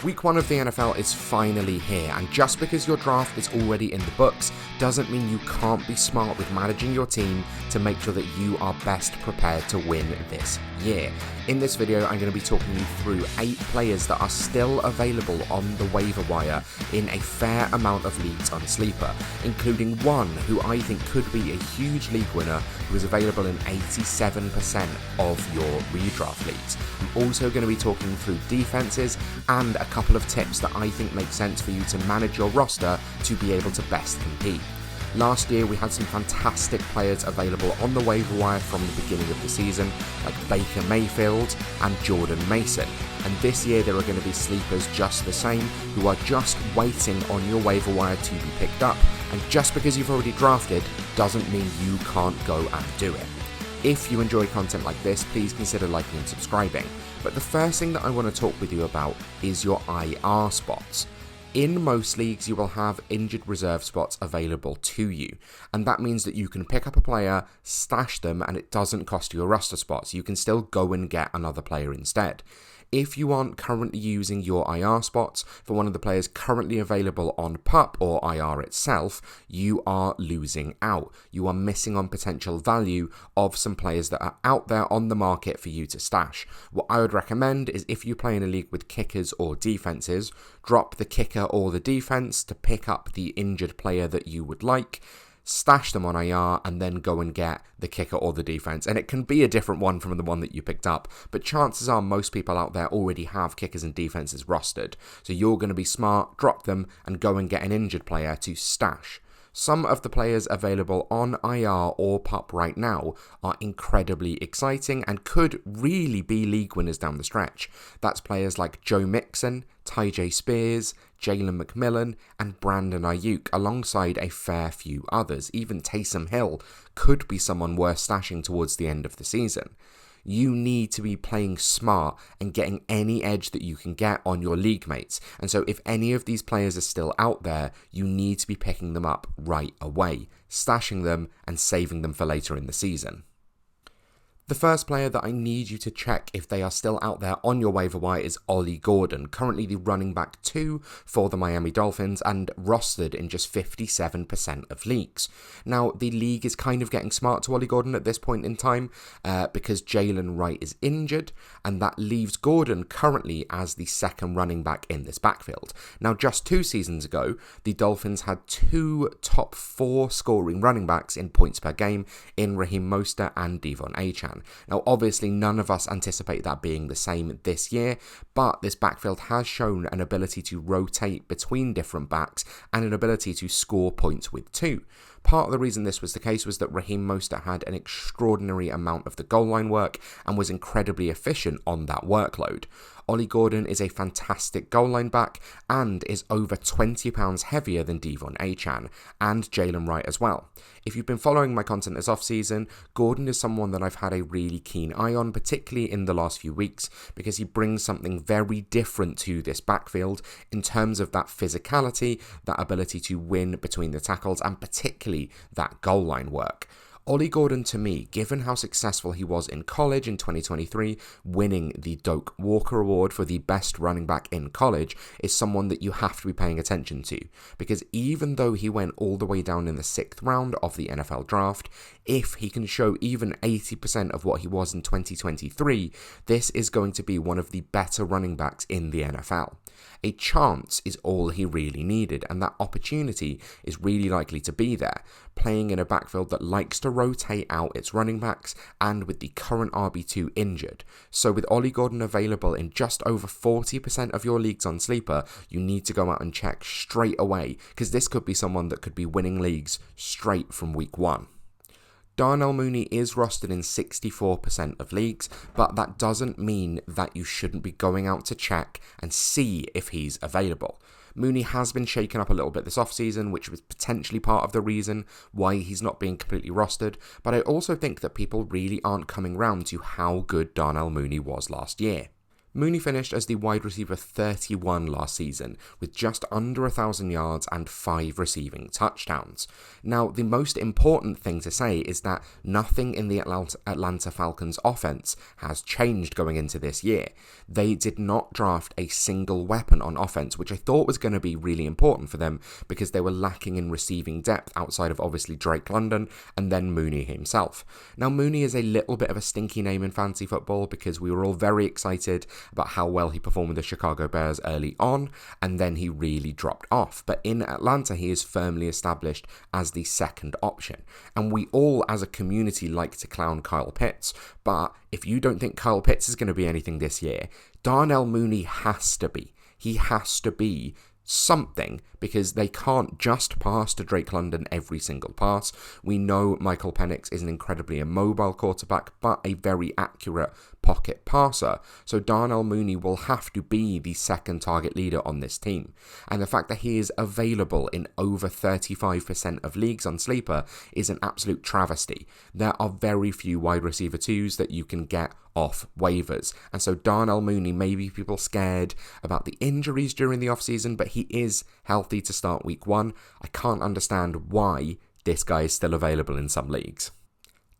Week 1 of the NFL is finally here, and just because your draft is already in the books doesn't mean you can't be smart with managing your team to make sure that you are best prepared to win this year. In this video, I'm going to be talking you through 8 players that are still available on the waiver wire in a fair amount of leagues on Sleeper, including one who I think could be a huge league winner who is available in 87% of your redraft leagues. I'm also going to be talking through defenses and a couple of tips that I think make sense for you to manage your roster to be able to best compete. Last year we had some fantastic players available on the waiver wire from the beginning of the season, like Baker Mayfield and Jordan Mason. And this year there are going to be sleepers just the same, who are just waiting on your waiver wire to be picked up. And just because you've already drafted doesn't mean you can't go and do it. If you enjoy content like this, please consider liking and subscribing. But the first thing that I want to talk with you about is your IR spots. In most leagues, you will have injured reserve spots available to you, and that means that you can pick up a player, stash them, and it doesn't cost you a roster spot, so you can still go and get another player instead. If you aren't currently using your IR spots for one of the players currently available on PUP or IR itself, you are losing out. You are missing on potential value of some players that are out there on the market for you to stash. What I would recommend is, if you play in a league with kickers or defenses, drop the kicker or the defense to pick up the injured player that you would like, stash them on IR, and then go and get the kicker or the defense. And it can be a different one from the one that you picked up, but chances are most people out there already have kickers and defenses rostered. So you're going to be smart, drop them, and go and get an injured player to stash. Some of the players available on IR or PUP right now are incredibly exciting and could really be league winners down the stretch. That's players like Joe Mixon, Tyjae Spears, Jalen McMillan, and Brandon Ayuk, alongside a fair few others. Even Taysom Hill could be someone worth stashing towards the end of the season. You need to be playing smart and getting any edge that you can get on your league mates. And so if any of these players are still out there, you need to be picking them up right away, stashing them and saving them for later in the season. The first player that I need you to check if they are still out there on your waiver wire is Ollie Gordon, currently the running back 2 for the Miami Dolphins and rostered in just 57% of leagues. Now, the league is kind of getting smart to Ollie Gordon at this point in time because Jalen Wright is injured, and that leaves Gordon currently as the second running back in this backfield. Now, just 2 seasons ago, the Dolphins had 2 top 4 scoring running backs in points per game in Raheem Mostert and Devon Achane. Now, obviously, none of us anticipate that being the same this year, but this backfield has shown an ability to rotate between different backs and an ability to score points with 2. Part of the reason this was the case was that Raheem Mostert had an extraordinary amount of the goal line work and was incredibly efficient on that workload. Ollie Gordon is a fantastic goal line back and is over 20 pounds heavier than Devon Achane and Jalen Wright as well. If you've been following my content this offseason, Gordon is someone that I've had a really keen eye on, particularly in the last few weeks, because he brings something very different to this backfield in terms of that physicality, that ability to win between the tackles, and particularly that goal line work. Ollie Gordon, to me, given how successful he was in college in 2023, winning the Doak Walker Award for the best running back in college, is someone that you have to be paying attention to. Because even though he went all the way down in the 6th round of the NFL draft, if he can show even 80% of what he was in 2023, this is going to be one of the better running backs in the NFL. A chance is all he really needed, and that opportunity is really likely to be there, playing in a backfield that likes to rotate out its running backs and with the current RB2 injured. So with Ollie Gordon available in just over 40% of your leagues on Sleeper, you need to go out and check straight away, because this could be someone that could be winning leagues straight from week 1. Darnell Mooney is rostered in 64% of leagues, but that doesn't mean that you shouldn't be going out to check and see if he's available. Mooney has been shaken up a little bit this offseason, which was potentially part of the reason why he's not being completely rostered, but I also think that people really aren't coming round to how good Darnell Mooney was last year. Mooney finished as the wide receiver 31 last season, with just under 1,000 yards and 5 receiving touchdowns. Now, the most important thing to say is that nothing in the Atlanta Falcons offense has changed going into this year. They did not draft a single weapon on offense, which I thought was going to be really important for them because they were lacking in receiving depth outside of obviously Drake London and then Mooney himself. Now, Mooney is a little bit of a stinky name in fantasy football because we were all very excited about how well he performed with the Chicago Bears early on, and then he really dropped off. But in Atlanta, he is firmly established as the second option. And we all, as a community, like to clown Kyle Pitts, but if you don't think Kyle Pitts is going to be anything this year, Darnell Mooney has to be. He has to be something, because they can't just pass to Drake London every single pass. We know Michael Penix is an incredibly immobile quarterback, but a very accurate pocket passer. So Darnell Mooney will have to be the second target leader on this team. And the fact that he is available in over 35% of leagues on Sleeper is an absolute travesty. There are very few wide receiver 2s that you can get off waivers. And so Darnell Mooney, maybe people scared about the injuries during the offseason, but he is healthy to start week 1. I can't understand why this guy is still available in some leagues.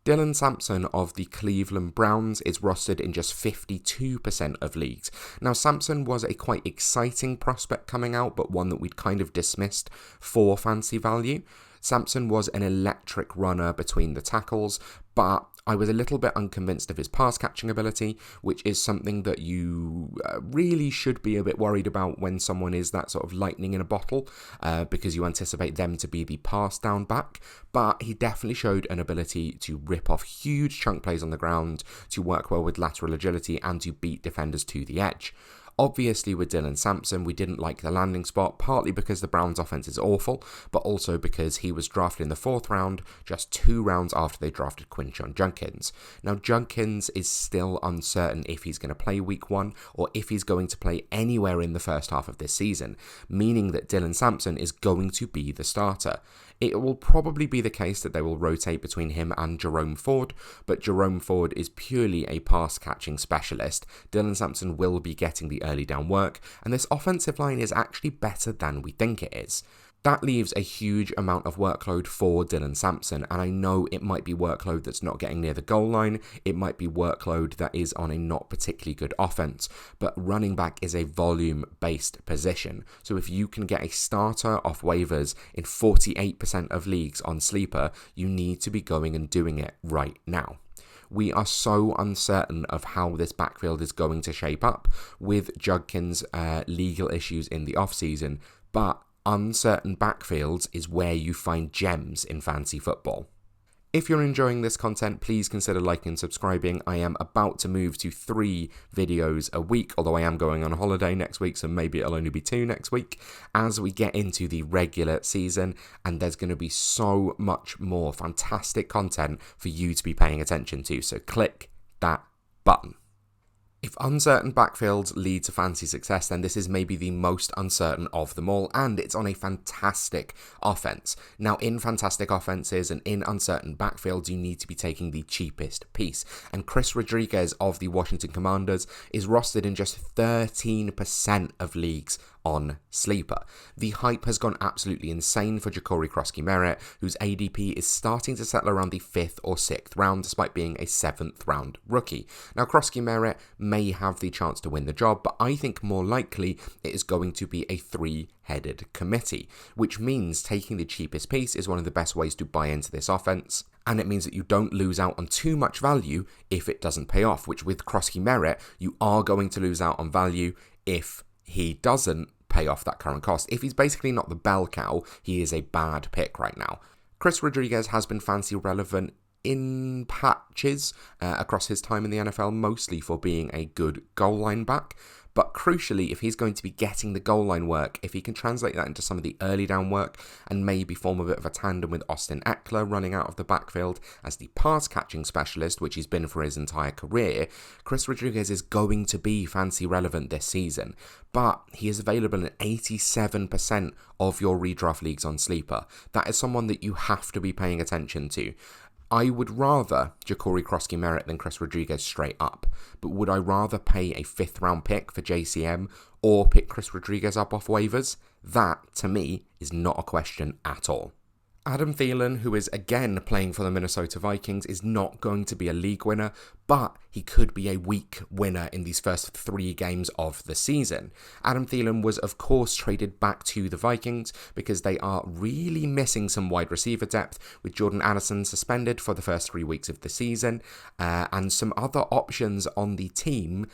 Dylan Sampson of the Cleveland Browns is rostered in just 52% of leagues. Now, Sampson was a quite exciting prospect coming out, but one that we'd kind of dismissed for fantasy value. Sampson was an electric runner between the tackles, but I was a little bit unconvinced of his pass catching ability, which is something that you really should be a bit worried about when someone is that sort of lightning in a bottle, because you anticipate them to be the pass down back. But he definitely showed an ability to rip off huge chunk plays on the ground, to work well with lateral agility, and to beat defenders to the edge. Obviously, with Dylan Sampson, we didn't like the landing spot, partly because the Browns' offense is awful, but also because he was drafted in the 4th round, just 2 rounds after they drafted Quinshon Judkins. Now, Judkins is still uncertain if he's going to play week 1 or if he's going to play anywhere in the first half of this season, meaning that Dylan Sampson is going to be the starter. It will probably be the case that they will rotate between him and Jerome Ford, but Jerome Ford is purely a pass-catching specialist. Dylan Sampson will be getting the early down work, and this offensive line is actually better than we think it is. That leaves a huge amount of workload for Dylan Sampson, and I know it might be workload that's not getting near the goal line, it might be workload that is on a not particularly good offense, but running back is a volume-based position. So if you can get a starter off waivers in 48% of leagues on Sleeper, you need to be going and doing it right now. We are so uncertain of how this backfield is going to shape up with Judkins' legal issues in the offseason, but uncertain backfields is where you find gems in fantasy football. If you're enjoying this content, please consider liking and subscribing. I am about to move to 3 videos a week, although I am going on holiday next week, so maybe it'll only be 2 next week, as we get into the regular season, and there's going to be so much more fantastic content for you to be paying attention to, so click that button. If uncertain backfields lead to fantasy success, then this is maybe the most uncertain of them all, and it's on a fantastic offense. Now, in fantastic offenses and in uncertain backfields, you need to be taking the cheapest piece, and Chris Rodriguez of the Washington Commanders is rostered in just 13% of leagues on Sleeper. The hype has gone absolutely insane for Ja'Cory Krosky-Merritt, whose ADP is starting to settle around the 5th or 6th round, despite being a 7th round rookie. Now, Krosky-Merritt may have the chance to win the job, but I think more likely it is going to be a 3-headed committee, which means taking the cheapest piece is one of the best ways to buy into this offense. And it means that you don't lose out on too much value if it doesn't pay off, which with Krosky-Merritt, you are going to lose out on value if he doesn't pay off that current cost. If he's basically not the bell cow, he is a bad pick right now. Chris Rodriguez has been fantasy relevant in patches across his time in the NFL, mostly for being a good goal line back. But crucially, if he's going to be getting the goal line work, if he can translate that into some of the early down work and maybe form a bit of a tandem with Austin Eckler running out of the backfield as the pass catching specialist, which he's been for his entire career, Chris Rodriguez is going to be fantasy relevant this season. But he is available in 87% of your redraft leagues on Sleeper. That is someone that you have to be paying attention to. I would rather Ja'Cory Krosky-Merritt than Chris Rodriguez straight up, but would I rather pay a 5th round pick for JCM or pick Chris Rodriguez up off waivers? That, to me, is not a question at all. Adam Thielen, who is again playing for the Minnesota Vikings, is not going to be a league winner, but he could be a week winner in these first 3 games of the season. Adam Thielen was, of course, traded back to the Vikings because they are really missing some wide receiver depth, with Jordan Addison suspended for the first 3 weeks of the season, and some other options on the team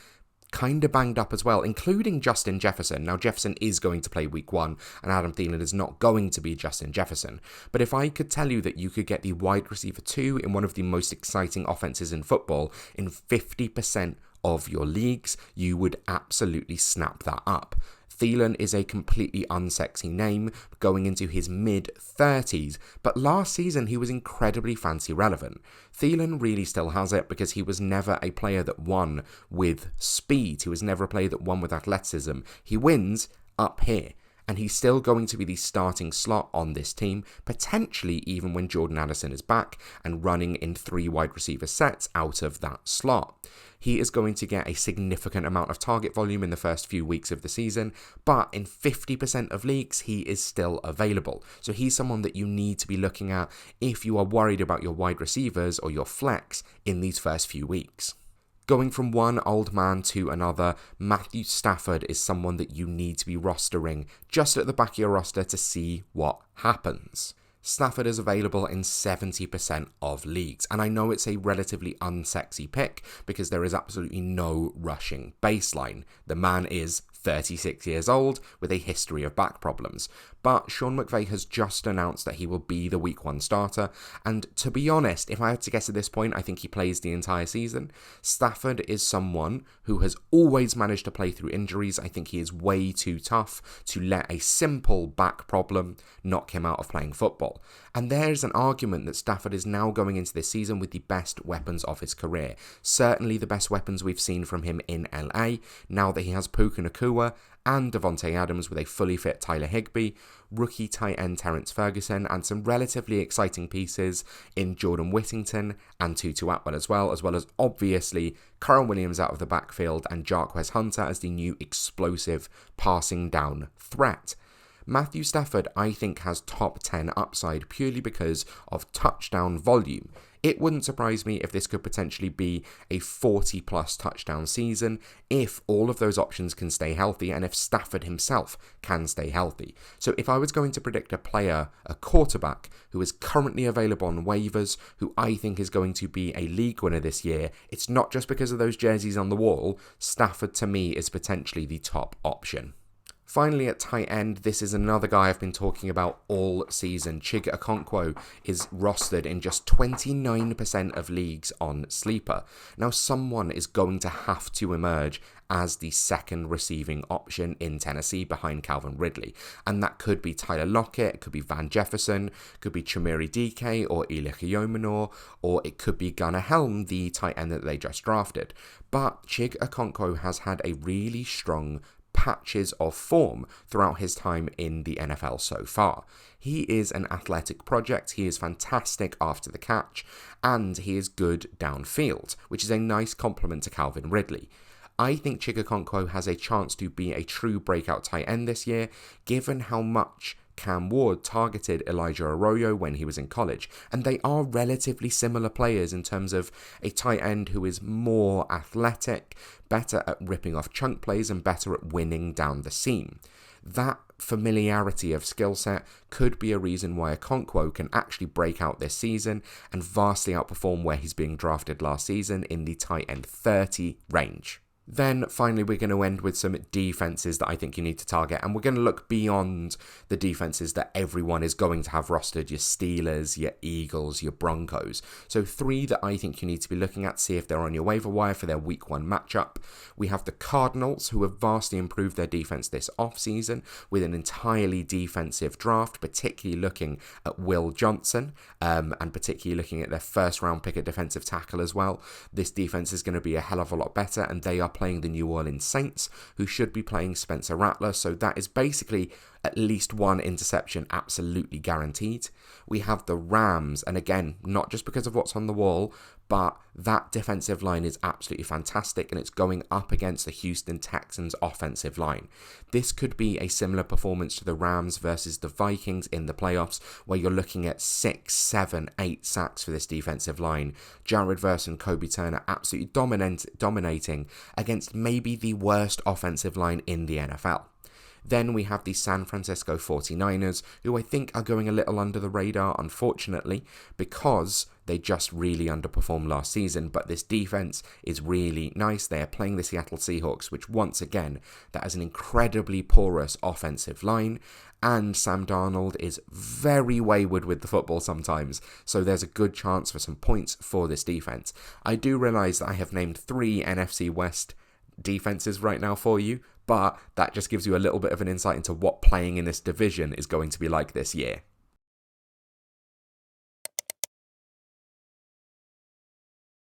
kind of banged up as well, including Justin Jefferson. Now, Jefferson is going to play week 1, and Adam Thielen is not going to be Justin Jefferson. But if I could tell you that you could get the wide receiver 2 in one of the most exciting offenses in football in 50% of your leagues, you would absolutely snap that up. Thielen is a completely unsexy name, going into his mid-30s, but last season he was incredibly fantasy relevant. Thielen really still has it because he was never a player that won with speed. He was never a player that won with athleticism. He wins up here, and he's still going to be the starting slot on this team, potentially even when Jordan Addison is back and running in 3 wide receiver sets out of that slot. He is going to get a significant amount of target volume in the first few weeks of the season, but in 50% of leagues, he is still available. So he's someone that you need to be looking at if you are worried about your wide receivers or your flex in these first few weeks. Going from one old man to another, Matthew Stafford is someone that you need to be rostering just at the back of your roster to see what happens. Stafford is available in 70% of leagues, and I know it's a relatively unsexy pick because there is absolutely no rushing baseline. The man is 36 years old with a history of back problems, but Sean McVay has just announced that he will be the week 1 starter, and to be honest, if I had to guess at this point, I think he plays the entire season. Stafford is someone who has always managed to play through injuries. I think he is way too tough to let a simple back problem knock him out of playing football. And there's an argument that Stafford is now going into this season with the best weapons of his career. Certainly the best weapons we've seen from him in LA, now that he has Puka Nacua and Devontae Adams with a fully fit Tyler Higbee, rookie tight end Terrence Ferguson, and some relatively exciting pieces in Jordan Whittington and Tutu Atwell as well as obviously Carl Williams out of the backfield and Jarquez Hunter as the new explosive passing down threat. Matthew Stafford, I think, has top 10 upside purely because of touchdown volume. It wouldn't surprise me if this could potentially be a 40-plus touchdown season if all of those options can stay healthy and if Stafford himself can stay healthy. So if I was going to predict a player, a quarterback, who is currently available on waivers, who I think is going to be a league winner this year, it's not just because of those jerseys on the wall. Stafford, to me, is potentially the top option. Finally, at tight end, this is another guy I've been talking about all season. Chig Okonkwo is rostered in just 29% of leagues on Sleeper. Now, someone is going to have to emerge as the second receiving option in Tennessee behind Calvin Ridley. And that could be Tyler Lockett, it could be Van Jefferson, could be Chimere Dike or Elia Yomenor, or it could be Gunnar Helm, the tight end that they just drafted. But Chig Okonkwo has had a really strong patches of form throughout his time in the NFL so far. He is an athletic project, he is fantastic after the catch, and he is good downfield, which is a nice compliment to Calvin Ridley. I think Chig Okonkwo has a chance to be a true breakout tight end this year, given how much Cam Ward targeted Elijah Arroyo when he was in college, and they are relatively similar players in terms of a tight end who is more athletic, better at ripping off chunk plays, and better at winning down the seam. That familiarity of skill set could be a reason why Okonkwo can actually break out this season and vastly outperform where he's being drafted last season in the tight end 30 range. Then finally, we're going to end with some defenses that I think you need to target, and we're going to look beyond the defenses that everyone is going to have rostered, your Steelers, your Eagles, your Broncos. So 3 that I think you need to be looking at, see if they're on your waiver wire for their week 1 matchup. We have the Cardinals, who have vastly improved their defense this offseason with an entirely defensive draft, particularly looking at Will Johnson, and particularly looking at their first round pick at defensive tackle as well. This defense is going to be a hell of a lot better, and they are playing the New Orleans Saints, who should be playing Spencer Rattler, so that is basically at least one interception absolutely guaranteed. We have the Rams, and again, not just because of what's on the wall, but that defensive line is absolutely fantastic, and it's going up against the Houston Texans offensive line. This could be a similar performance to the Rams versus the Vikings in the playoffs, where you're looking at 6, 7, 8 sacks for this defensive line. Jared Verse and Kobe Turner absolutely dominating against maybe the worst offensive line in the NFL. Then we have the San Francisco 49ers, who I think are going a little under the radar, unfortunately, because they just really underperformed last season. But this defense is really nice. They are playing the Seattle Seahawks, which once again, that is an incredibly porous offensive line. And Sam Darnold is very wayward with the football sometimes, so there's a good chance for some points for this defense. I do realise that I have named 3 NFC West defenses right now for you, but that just gives you a little bit of an insight into what playing in this division is going to be like this year.